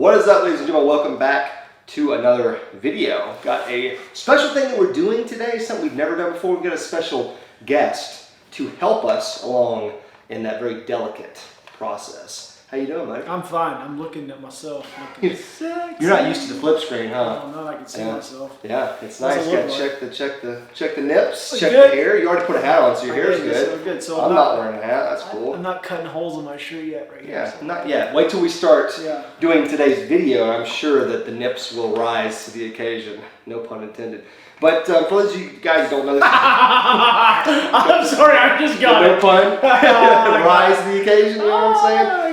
What is up, ladies and gentlemen? Welcome back to another video. Got a special thing that we're doing today, something we've never done before. We've got a special guest to help us along in that very delicate process. How you doing, buddy? I'm fine. I'm looking at myself. Looking sexy. You're not used to the flip screen, huh? No, I can see myself. Yeah, it's nice. You gotta check the nips, check good? the hair. You already put a hat on, so your hair's good. Good. So I'm not wearing a hat. That's cool. I'm not cutting holes in my shirt yet, right here. Yeah, So. not yet. Wait till we start doing today's video. I'm sure that the nips will rise to the occasion. No pun intended. But for those of you guys who don't know this, I'm sorry, I just got no it. pun. Rise to the occasion. You know what I'm saying?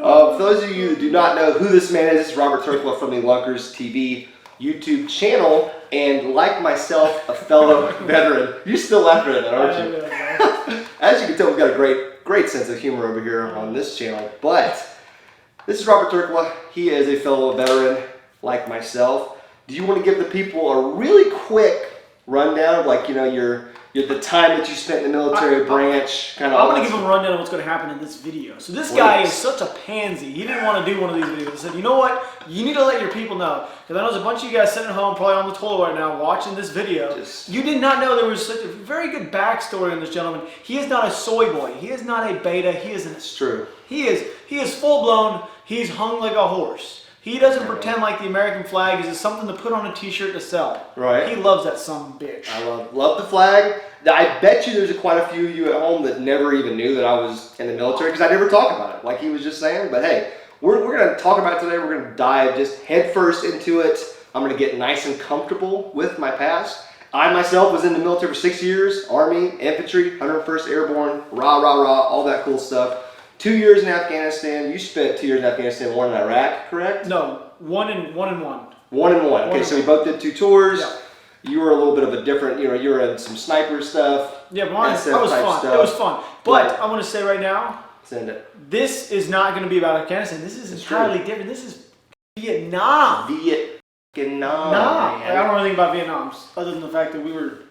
For those of you who do not know who this man is, this is Robert Turkla from the LunkersTV YouTube channel, and like myself, a fellow veteran. You're still laughing at that, aren't you? As you can tell, we've got a great sense of humor over here on this channel. But this is Robert Turkla. He is a fellow veteran like myself. Do you want to give the people a really quick rundown of, like, you know, the time that you spent in the military branch, kind of? I'm going to give him a rundown of what's going to happen in this video. So this guy is such a pansy. He didn't want to do one of these videos. He said, you know what? You need to let your people know. Because I know there's a bunch of you guys sitting at home, probably on the toilet right now, watching this video. You did not know there was such a very good backstory on this gentleman. He is not a soy boy. He is not a beta. He is an... It's true. He is full blown. He's hung like a horse. He doesn't pretend like the American flag is just something to put on a t-shirt to sell. Right. He loves that son of a bitch. I love the flag. I bet you there's quite a few of you at home that never even knew that I was in the military, because I never talk about it, like he was just saying. But hey, we're going to talk about it today. We're going to dive just head first into it. I'm going to get nice and comfortable with my past. I myself was in the military for 6 years, Army, infantry, 101st Airborne, rah, rah, rah, all that cool stuff. 2 years in Afghanistan. You spent 2 years in Afghanistan, one in Iraq, correct? No, one and one. 1 and 1. Okay, so we both did 2 tours. Yeah. You were a little bit of a different, you were in some sniper stuff. Yeah, but honestly, that was fun. Stuff. It was fun. But I want to say right now, send it. This is not going to be about Afghanistan. This is entirely different. This is Vietnam. Vietnam. I don't know anything about Vietnam, other than the fact that we were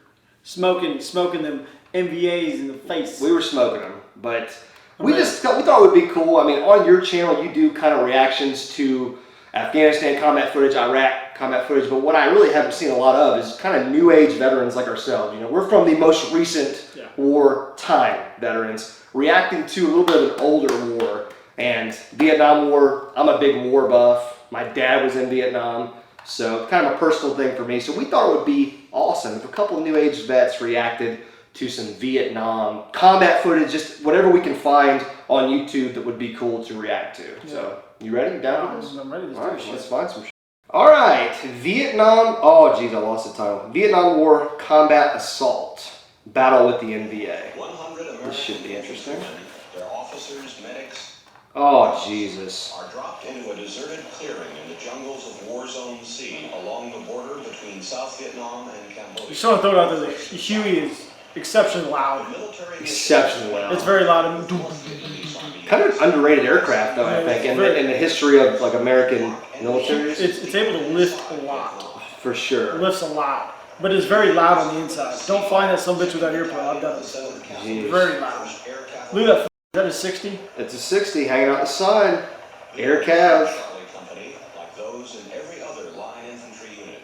smoking them MVAs in the face. We were smoking them, but we thought it would be cool. I mean, on your channel, you do kind of reactions to Afghanistan combat footage, Iraq combat footage, but what I really haven't seen a lot of is kind of new age veterans like ourselves. You know, we're from the most recent war time veterans, reacting to a little bit of an older war. And Vietnam War, I'm a big war buff. My dad was in Vietnam, so kind of a personal thing for me. So we thought it would be awesome if a couple of new age vets reacted to some Vietnam combat footage, just whatever we can find on YouTube that would be cool to react to. Yeah. So, you ready? You down with this? I'm ready. All right, let's find some shit. All right, Vietnam. Oh, geez, I lost the title. Vietnam War Combat Assault: Battle with the NVA. 100 American this should be interesting. Their officers, medics. Oh, Jesus. Are dropped into a deserted clearing in the jungles of War Zone C along the border between South Vietnam and Cambodia. Just want to throw it out there that Huey is exceptionally loud. Exceptionally loud. It's very loud. Kind of underrated aircraft, though, I think, in the history of like American militaries. It's able to lift a lot. For sure. It lifts a lot, but it's very loud on the inside. Don't find that some bitch without earplug. I've done it before. Very loud. Look at that. Is that a 60? It's a 60 hanging out the side. Air Cav. Company, like those in every other line infantry unit,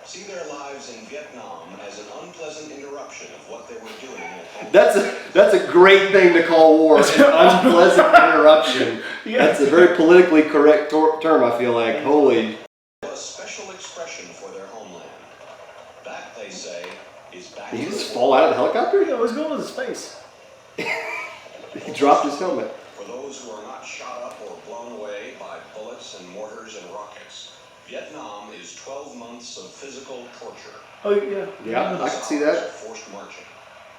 see their lives in Vietnam as an unpleasant interruption of what they were doing at home. That's a great thing to call war. An unpleasant interruption. That's a very politically correct term, I feel like. Holy. A special expression for their homeland. That, they say, is back. Did he just fall out of the helicopter? Yeah, what's going on with his face? He dropped his helmet. For those who are not shot up or blown away by bullets and mortars and rockets, Vietnam is 12 months of physical torture. Oh, yeah. Yeah, I can see that. Forced marching,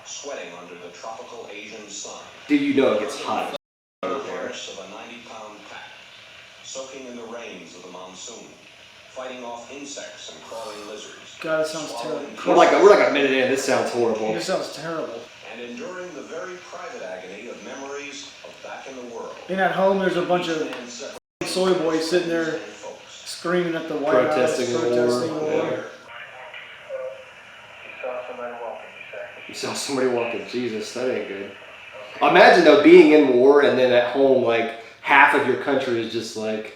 sweating under the tropical Asian sun. Dude, you know it gets hot. The harness of a 90-pound pack, soaking in the rains of the monsoon, fighting off insects and crawling lizards. God, that sounds terrible. We're like a minute in. This sounds horrible. This sounds terrible. And enduring the very private agony of memories of back in the world. And at home, there's a bunch of soy boys sitting there screaming at the White House, protesting the war. You saw somebody walking. Jesus, that ain't good. Imagine though being in war and then at home, like half of your country is just like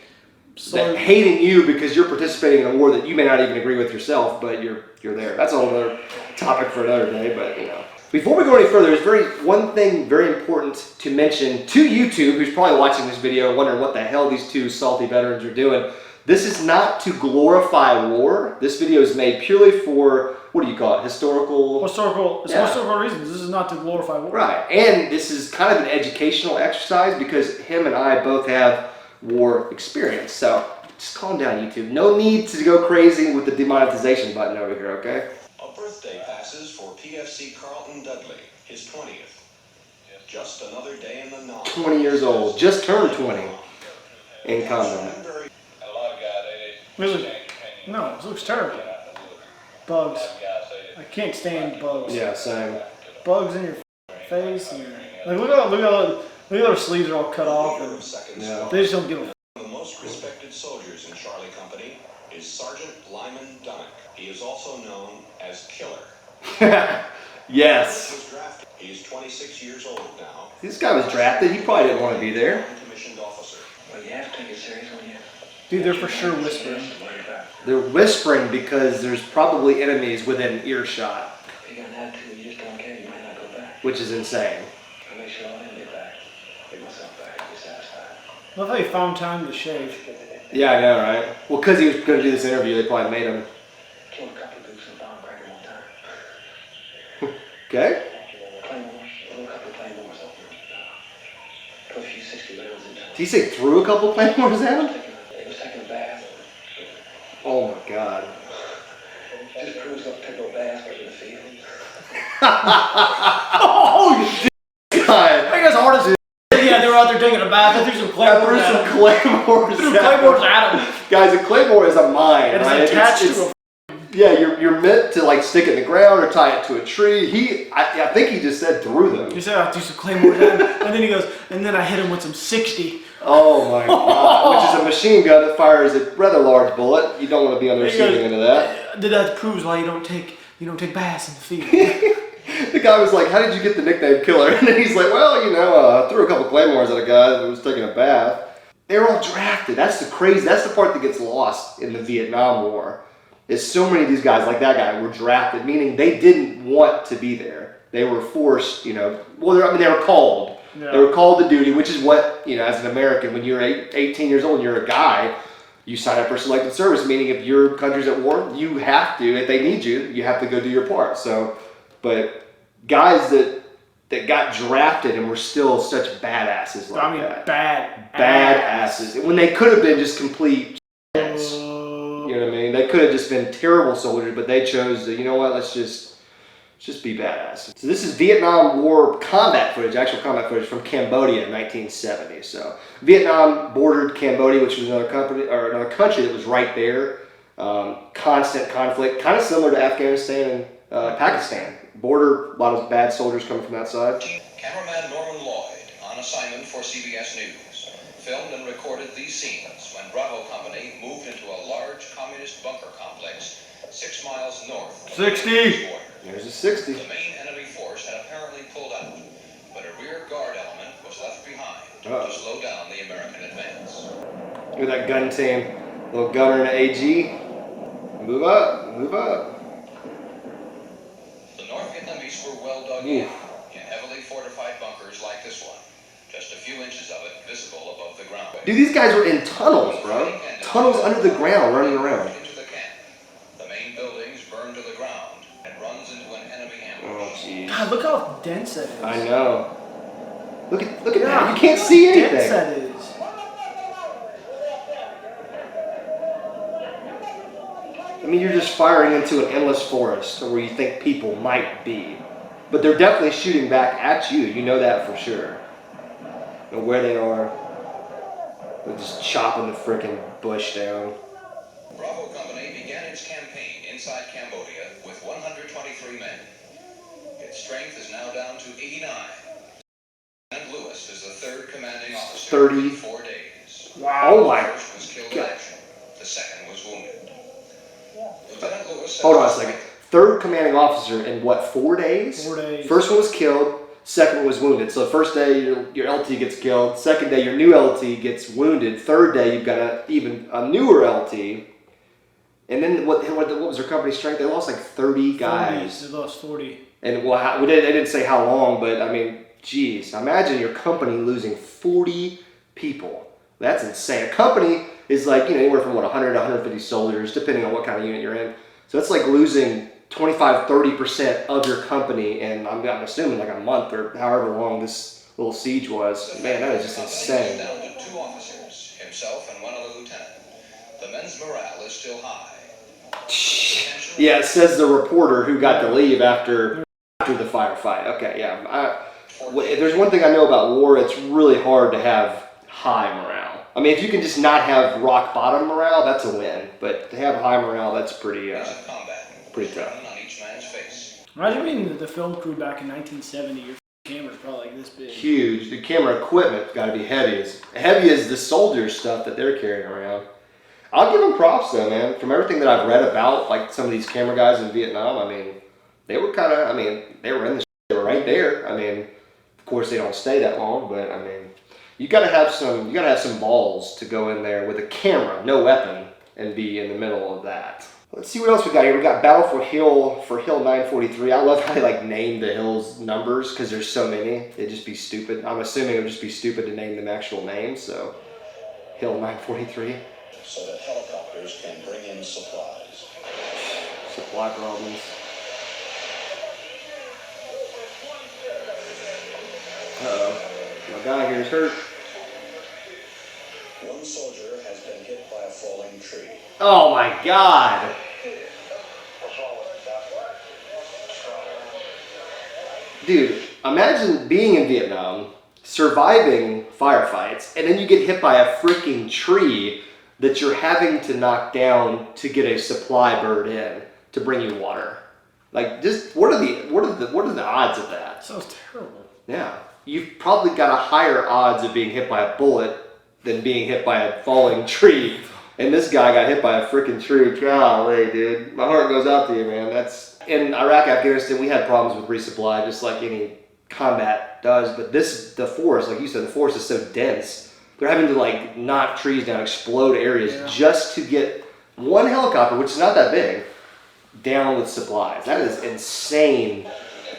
that hating you because you're participating in a war that you may not even agree with yourself, but you're there. That's a whole other topic for another day, but you know. Before we go any further, there's one thing very important to mention to YouTube, who's probably watching this video wondering what the hell these two salty veterans are doing. This is not to glorify war. This video is made purely for, what do you call it, historical reasons. This is not to glorify war. Right, and this is kind of an educational exercise because him and I both have war experience. So just calm down, YouTube. No need to go crazy with the demonetization button over here, okay? A birthday passes for PFC Carlton Dudley, his 20th. Just another day in the knob. 20 years old, just turned 20 in combat. Really? No, this looks terrible. Bugs. I can't stand bugs. Yeah, same. Bugs in your face. And, like, look at their sleeves are all cut off. And, yeah. They just don't give a f. One of the most respected soldiers in Charlie Company is Sergeant Lyman Dunnock. He is also known as Killer. Yes. He is 26 years old now. This guy was drafted. He probably didn't want to be there. Commissioned officer. Well, you have to take it serious when you... Dude, they're for sure whispering. They're whispering because there's probably enemies within earshot. If you're gonna have to, you just don't care. You might not go back. Which is insane. I'll make sure I'll get back. Get myself back. Be satisfied. Love how he found time to shave. Yeah, I know, right? Well, because he was going to do this interview, they probably made him. Killed a couple of goose and bomb cracker one time. Okay. Claymores. A little couple of claymores open. Put a few 60 rounds into it. Did he say threw a couple claymores at him? He was taking a bath. Oh my God. Just cruised up, took a bath, went to the field. Oh, God. I guess hard as yeah, they were out there taking a bath. I threw some claymores at him. Threw Claymores at him. Guys, a claymore is a mine, It's right? attached to a... Yeah, you're meant to like stick it in the ground or tie it to a tree. I think he just said threw them. He said I threw some claymores at him, and then he goes, and then I hit him with some 60. Oh my God! Which is a machine gun that fires a rather large bullet. You don't want to be on the receiving end of that. That proves why you don't take baths in the field. The guy was like, "How did you get the nickname Killer?" And then he's like, "Well, you know, I threw a couple claymores at a guy that was taking a bath." They were all drafted. That's the part that gets lost in the Vietnam War. Is so many of these guys, like that guy, were drafted, meaning they didn't want to be there. They were forced, you know. Well, they were called. Yeah. They were called to duty, which is what, you know, as an American, when you're 18 years old and you're a guy, you sign up for selective service, meaning if your country's at war, you have to, if they need you, you have to go do your part. So, but guys that got drafted and were still such badasses like that. Badasses. When they could have been just complete shits. You know what I mean? They could have just been terrible soldiers, but they chose to, you know what, let's just be badass. So this is Vietnam War combat footage, actual combat footage from Cambodia in 1970. So Vietnam bordered Cambodia, which was another country that was right there. Constant conflict, kind of similar to Afghanistan and Pakistan. Border, a lot of bad soldiers coming from that side. Cameraman Norman Lloyd, on assignment for CBS News, filmed and recorded these scenes when Bravo Company moved into a large communist bunker complex 6 miles north of 60. the border. There's a 60. The main enemy force had apparently pulled out, but a rear guard element was left behind to slow down the American advance. Look at that gun team. Little gunner and an AG. Move up, move up. The North Vietnamese were well dug in heavily fortified bunkers like this one. Just a few inches of it visible above the ground. Dude, these guys were in tunnels, bro. Tunnels under the ground, running around. Into the camp. The main buildings burned to the ground and runs into an enemy ambush. Oh, jeez. God, look how dense that is. I know. Look at that. You can't see anything. Dense that is. I mean, you're just firing into an endless forest where you think people might be. But they're definitely shooting back at you. You know that for sure. You know where they are. They're just chopping the frickin' bush down. Bravo Company began its campaign inside Cambodia with 123 men. Its strength is now down to 89. Lieutenant Lewis is the third commanding officer 30. in 4 days. Wow. Oh my. The first was killed in action. The second was wounded. Lieutenant Lewis. Hold on a second. Third commanding officer in what, 4 days? 4 days. First one was killed. second one was wounded. So the first day your LT gets killed. Second day your new LT gets wounded. Third day you've got a newer LT. And then what was their company strength? They lost like 30 guys. 40, they lost 40. And well, they didn't say how long, but I mean, geez, imagine your company losing 40 people. That's insane. A company is like, anywhere from 100 to 150 soldiers, depending on what kind of unit you're in. So it's like losing 25-30% of your company, and I'm assuming like a month or however long this little siege was. Man, that is just insane. Down to 2 officers, himself and 1 other lieutenant. The men's morale is still high. Yeah, it says the reporter who got to leave after the firefight. Okay, yeah. There's one thing I know about war. It's really hard to have high morale. I mean, if you can just not have rock bottom morale, that's a win. But to have high morale, that's pretty tough. On each man's face. Imagine being the film crew back in 1970. Your camera's probably like this big. Huge. The camera equipment got to be heavy. As heavy as the soldier stuff that they're carrying around. I'll give them props though, man. From everything that I've read about, like some of these camera guys in Vietnam, I mean, they were they were in the they were right there. I mean, of course they don't stay that long, but I mean, you gotta have some balls to go in there with a camera, no weapon, and be in the middle of that. Let's see what else we got here. We got Battle for Hill 943. I love how they like name the hills numbers because there's so many. It'd just be stupid. I'm assuming it would just be stupid to name them actual names. So Hill 943. So that helicopters can bring in supplies. Supply problems. Uh-oh. My guy here is hurt. 1 soldier has been hit by a falling tree. Oh my God. Dude, imagine being in Vietnam, surviving firefights, and then you get hit by a freaking tree that you're having to knock down to get a supply bird in to bring you water. Like, just what are the odds of that? Sounds terrible. Yeah, you've probably got a higher odds of being hit by a bullet than being hit by a falling tree. And this guy got hit by a freaking tree. Golly, dude, my heart goes out to you, man. That's in Iraq, Afghanistan. We had problems with resupply, just like any combat does. But the forest, like you said, the forest is so dense. They're having to like knock trees down, explode areas just to get one helicopter, which is not that big, down with supplies. That is insane,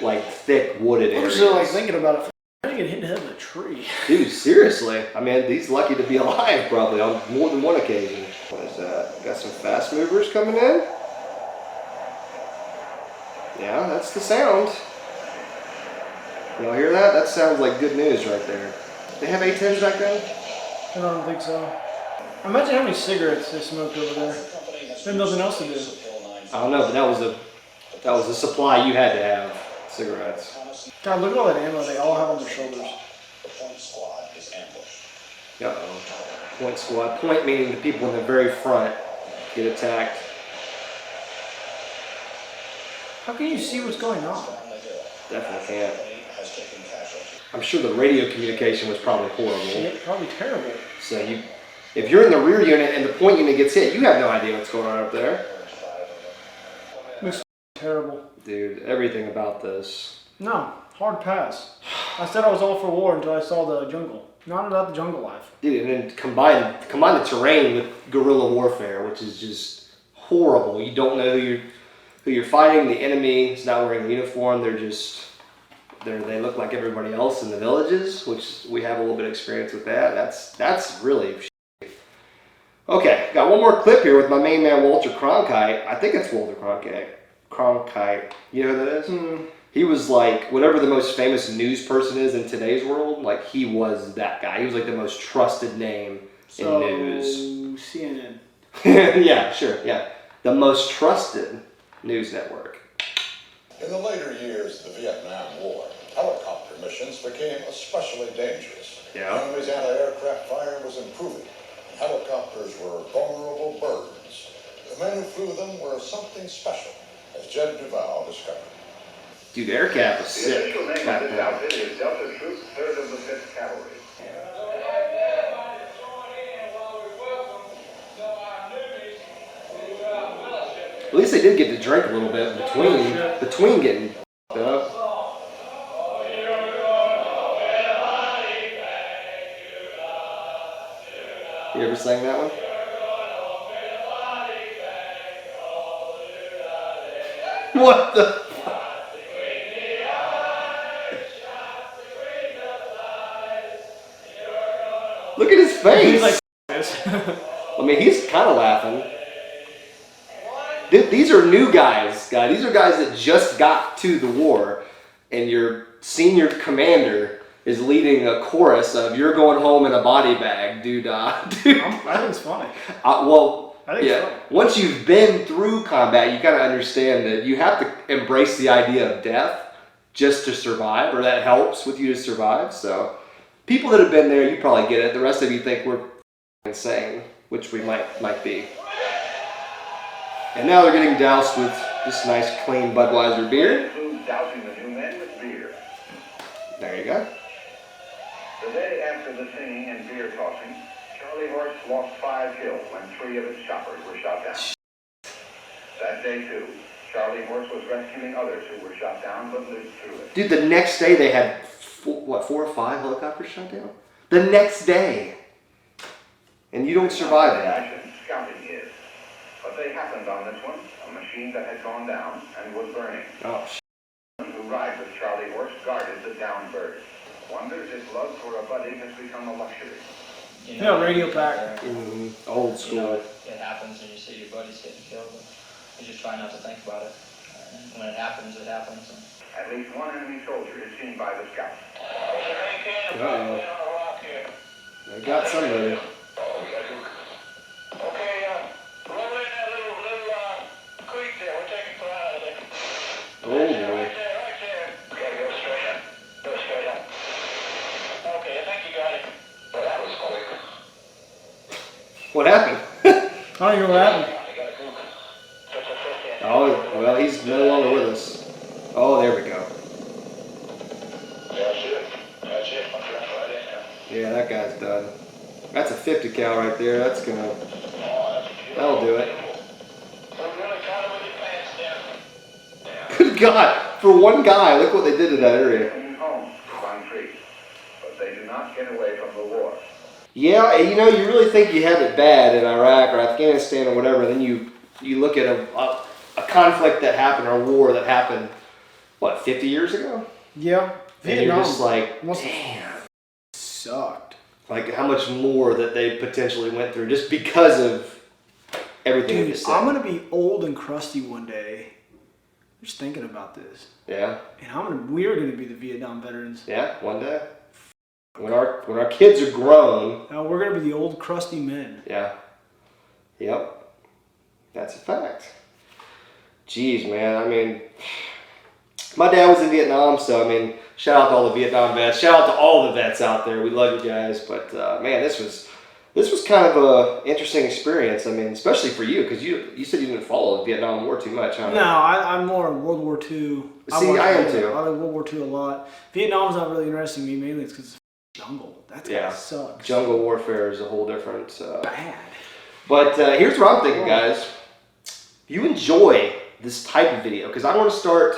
like thick wooded areas. I'm just like thinking about it. How do you get hit in the head with a tree? Dude, seriously. I mean, he's lucky to be alive probably on more than one occasion. What is that? Got some fast movers coming in. Yeah, that's the sound. Y'all hear that? That sounds like good news right there. They have A-10s back then? I don't think so. Imagine how many cigarettes they smoked over there. They have nothing else to do. I don't know, but that was a supply you had to have. Cigarettes. God, look at all that ammo they all have on their shoulders. The point squad is ambushed. Uh-oh. Point squad. Point meaning the people in the very front get attacked. How can you see what's going on? Definitely can't. I'm sure the radio communication was probably horrible. Shit, probably terrible. So if you're in the rear unit and the point unit gets hit, you have no idea what's going on up there. Looks terrible. Dude, everything about this. No, hard pass. I said I was all for war until I saw the jungle. Not about the jungle life. Dude, and then combine the terrain with guerrilla warfare, which is just horrible. You don't know who you're fighting. The enemy is not wearing a uniform. They look like everybody else in the villages, which we have a little bit of experience with that. That's really shitty. Okay, got one more clip here with my main man Walter Cronkite. I think it's Walter Cronkite. You know who that is? He was like, whatever the most famous news person is in today's world, like he was that guy. He was like the most trusted name in news. CNN. Yeah, sure, yeah. The most trusted news network. In the later years of the Vietnam War, helicopter missions became especially dangerous. Yeah. The enemy's anti-aircraft fire was improving, and helicopters were vulnerable birds. The men who flew them were something special, as Jed Duval discovered. Dude, AirCap was sick back then. outfit is Delta Troops, 3rd of the 5th Cavalry. At least they did get to drink a little bit between getting up. sang that one? What the? Look at his face. He's like this. I mean, he's kind of laughing. These are new guys. These are guys that just got to the war, and your senior commander is leading a chorus of "You're going home in a body bag, dude." Dude. I think it's funny. Well, I think it's funny. Once you've been through combat, you kind of understand that you have to embrace the idea of death just to survive, or that helps with you to survive. So, people that have been there, you probably get it. The rest of you think we're insane, which we might be. And now they're getting doused with this nice, clean Budweiser beer. Dousing the new men with beer. There you go. The day after the singing and beer tossing, Charlie Horse lost 5 killed when 3 of his choppers were shot down. That day, too, Charlie Horse was rescuing others who were shot down but lived through it. Dude, the next day they had, 4 or 5 helicopters shot down? The next day. And you don't survive that. Scouting is. But they happened on this one, a machine that had gone down and was burning. Oh, Who ride with Charlie Horse guarded the downed bird. Wonders if love for a buddy has become a luxury. Yeah, radio pack. Old You school. know, it happens and you see your buddies getting killed. But you just try not to think about it. And when it happens, it happens. At least one enemy soldier is seen by the scouts. Uh-oh. They got somebody. Oh boy. What happened? I don't even know what happened. Oh, well, he's no longer with us. Oh, there we go. Yeah, that guy's done. That's a 50 cal right there. That'll do it. Good God, for one guy, look what they did to that area. Home, run free, but they do not get away from the war. Yeah, you know, you really think you have it bad in Iraq or Afghanistan or whatever, and then you look at a conflict that happened or a war that happened, what, 50 years ago? Yeah. And you're just like, must damn. sucked. Like how much more that they potentially went through just because of everything you Dude, just said. I'm gonna be old and crusty one day. Just thinking about this. Yeah. And we're gonna be the Vietnam veterans. Yeah, one day. When our kids are grown. Now we're gonna be the old crusty men. Yeah. Yep. That's a fact. Jeez, man. I mean, my dad was in Vietnam, so I mean, shout out to all the Vietnam vets. Shout out to all the vets out there. We love you guys, but man, this was kind of a interesting experience. I mean, especially for you, because you said you didn't follow the Vietnam War too much, huh? No, I'm more in World War II. See, I am too. I like World War II a lot. Vietnam's not really interesting to me, mainly it's because it's jungle. That's gotta suck. Jungle warfare is a whole different. Bad. But here's what I'm thinking, guys. If you enjoy this type of video, because I want to start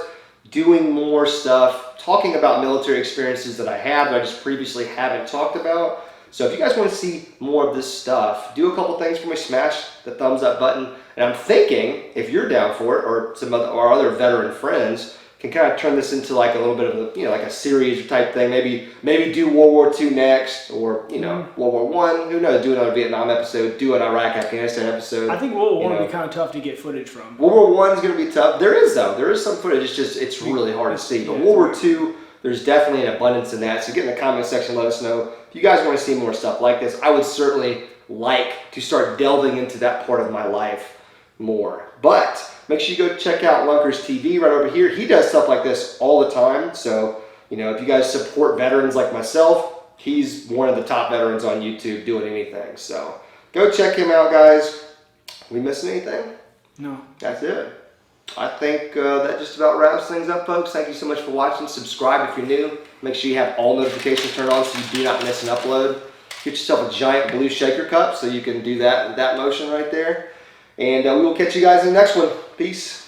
doing more stuff, talking about military experiences that I have that I just previously haven't talked about. So if you guys want to see more of this stuff, do a couple things for me. Smash the thumbs up button. And I'm thinking, if you're down for it, or some of our other veteran friends can kind of turn this into like a little bit of a, like a series type thing. Maybe do World War II next, or World War I. Who knows? Do another Vietnam episode. Do an Iraq, Afghanistan episode. I think World War I would be kind of tough to get footage from. World War I is going to be tough. There is some footage. It's really hard to see. But World War II, there's definitely an abundance in that. So get in the comment section. Let us know if you guys want to see more stuff like this. I would certainly like to start delving into that part of my life more. But make sure you go check out LunkersTV right over here. He does stuff like this all the time. So, if you guys support veterans like myself, he's one of the top veterans on YouTube doing anything. So go check him out, guys. We missing anything? No. That's it. I think that just about wraps things up, folks. Thank you so much for watching. Subscribe if you're new. Make sure you have all notifications turned on so you do not miss an upload. Get yourself a giant blue shaker cup so you can do that motion right there. And we will catch you guys in the next one. Peace.